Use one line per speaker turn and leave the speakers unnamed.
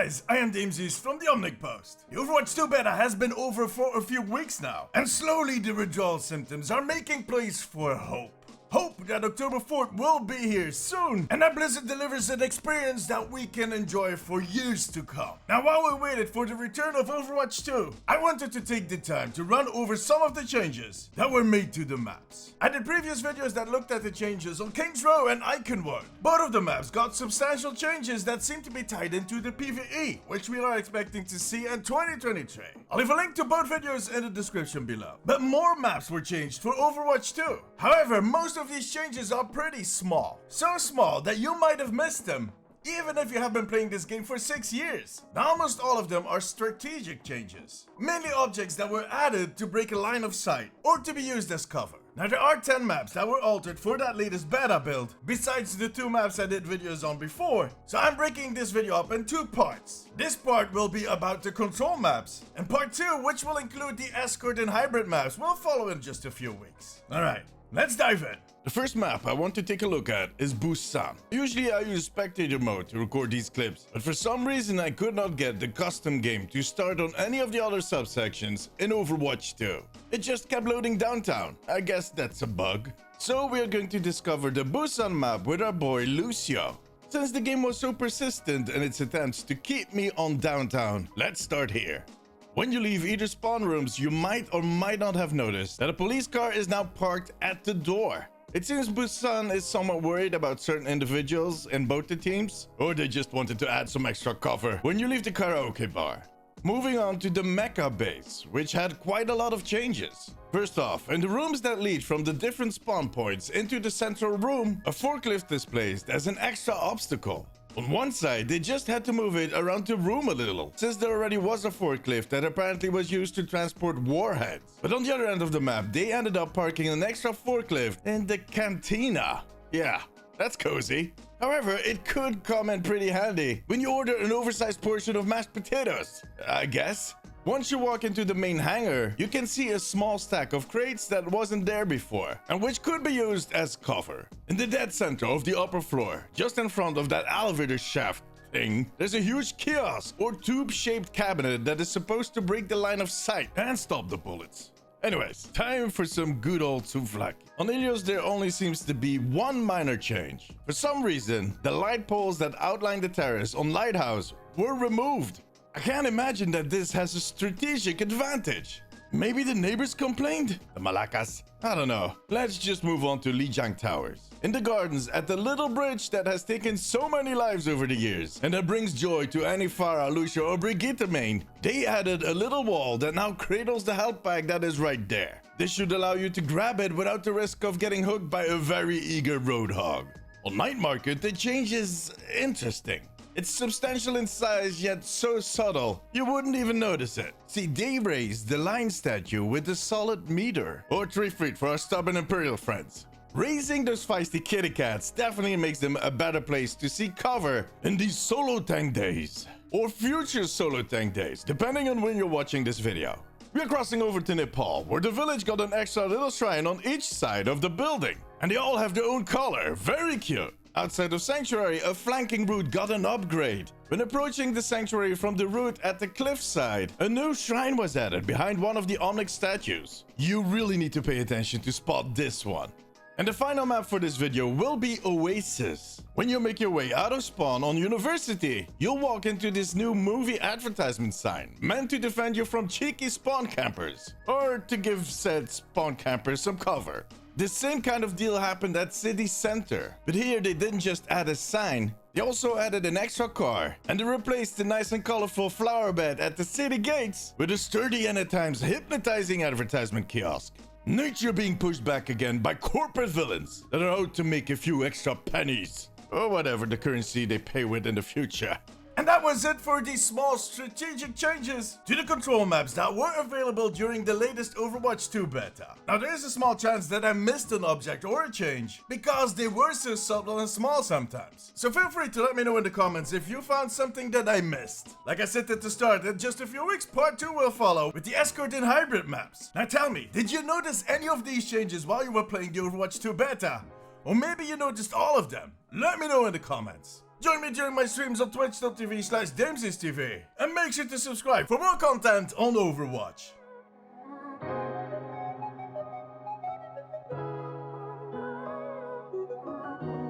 guys, I am Zeus from the Omnic Post. The Overwatch 2 beta has been over for a few weeks now, and slowly the withdrawal symptoms are making place for hope. Hope that October 4th will be here soon, and that Blizzard delivers an experience that we can enjoy for years to come. Now, while we waited for the return of Overwatch 2, I wanted to take the time to run over some of the changes that were made to the maps. I did previous videos that looked at the changes on King's Row and Icon World. Both of the maps got substantial changes that seem to be tied into the PvE, which we are expecting to see in 2023. I'll leave a link to both videos in the description below. But more maps were changed for Overwatch 2. However, most of these changes are pretty small. So small that you might have missed them, even if you have been playing this game for 6 years. Now, almost all of them are strategic changes. Mainly objects that were added to break a line of sight or to be used as cover. Now, there are 10 maps that were altered for that latest beta build, besides the 2 maps I did videos on before. So I'm breaking this video up in 2 parts. This part will be about the control maps, and part 2, which will include the escort and hybrid maps, will follow in just a few weeks. Alright, let's dive in. The first map I want to take a look at is Busan. Usually I use spectator mode to record these clips, but for some reason I could not get the custom game to start on any of the other subsections in Overwatch 2. It just kept loading downtown. I guess that's a bug. So we are going to discover the Busan map with our boy Lucio. Since the game was so persistent in its attempts to keep me on downtown, let's start here. When you leave either spawn rooms, you might or might not have noticed that a police car is now parked at the door. It seems Busan is somewhat worried about certain individuals in both the teams, or they just wanted to add some extra cover when you leave the karaoke bar. Moving on to the Mecha base, which had quite a lot of changes. First off, in the rooms that lead from the different spawn points into the central room, a forklift is placed as an extra obstacle. On one side, they just had to move it around the room a little, since there already was a forklift that apparently was used to transport warheads. But on the other end of the map, they ended up parking an extra forklift in the cantina. Yeah, that's cozy. However, it could come in pretty handy when you order an oversized portion of mashed potatoes, I guess. Once you walk into the main hangar, you can see a small stack of crates that wasn't there before, and which could be used as cover. In the dead center of the upper floor, just in front of that elevator shaft thing, there's a huge kiosk or tube-shaped cabinet that is supposed to break the line of sight and stop the bullets. Anyways, time for some good old souvlaki. On Ilios, there only seems to be one minor change. For some reason, the light poles that outline the terrace on Lighthouse were removed. I can't imagine that this has a strategic advantage. Maybe the neighbors complained? The Malakas? I don't know. Let's just move on to Lijiang Towers. In the gardens, at the little bridge that has taken so many lives over the years, and that brings joy to any Farah, Lucio, or Brigitte main, they added a little wall that now cradles the health pack that is right there. This should allow you to grab it without the risk of getting hooked by a very eager roadhog. On Night Market, the change is interesting. It's substantial in size, yet so subtle, you wouldn't even notice it. See, they raised the lion statue with a solid meter, or 3 feet for our stubborn Imperial friends. Raising those feisty kitty cats definitely makes them a better place to see cover in these solo tank days, or future solo tank days, depending on when you're watching this video. We are crossing over to Nepal, where the village got an extra little shrine on each side of the building, and they all have their own color. Very cute. Outside of Sanctuary, a flanking route got an upgrade. When approaching the Sanctuary from the route at the cliffside, a new shrine was added behind one of the Omnic statues. You really need to pay attention to spot this one. And the final map for this video will be Oasis. When you make your way out of spawn on University, you'll walk into this new movie advertisement sign, meant to defend you from cheeky spawn campers, or to give said spawn campers some cover. The same kind of deal happened at City Center, but here they didn't just add a sign, they also added an extra car, and they replaced the nice and colorful flower bed at the city gates with a sturdy and at times hypnotizing advertisement kiosk. Nature being pushed back again by corporate villains that are out to make a few extra pennies, or whatever the currency they pay with in the future. And that was it for these small strategic changes to the control maps that were available during the latest Overwatch 2 beta. Now, there is a small chance that I missed an object or a change because they were so subtle and small sometimes. So feel free to let me know in the comments if you found something that I missed. Like I said at the start, in just a few weeks, part 2 will follow with the escort and hybrid maps. Now tell me, did you notice any of these changes while you were playing the Overwatch 2 beta? Or maybe you noticed all of them? Let me know in the comments. Join me during my streams on twitch.tv/DamesisTV, and make sure to subscribe for more content on Overwatch.